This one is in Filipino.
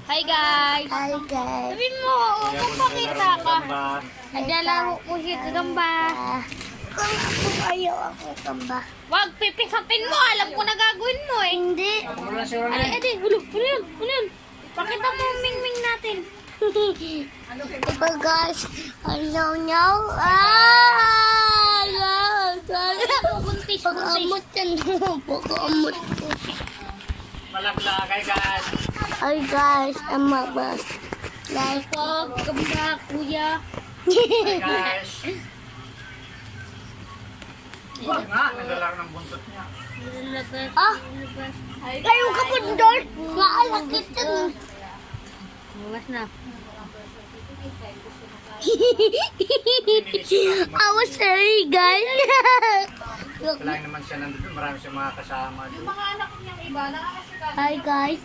Hi guys! Hi guys. Sabi mo, magpakita ka. Naglalaro ko siya gagamba. Kung ako ayaw ako kamba. Wag pipisapin mo, alam ko na gagawin mo eh. Hindi. Ade, hulo yun. Pakita mo yung ming-ming natin. Diba guys? Ayaw niyaw. Buntis. Pag-amot yan. Pag-amot. Malaklakay guys. Hi guys. I'm Mabas. Like. Wag, gamba, kuya. Hi guys. Wag nga, naglalaro ng buntot niya. Lalabas, Ah! lalabas. Layo ka po doon. Maalakit yan. Bukas na. I was sorry guys. Kailangan naman siya nandun. Marami siyang mga kasama. Hi guys.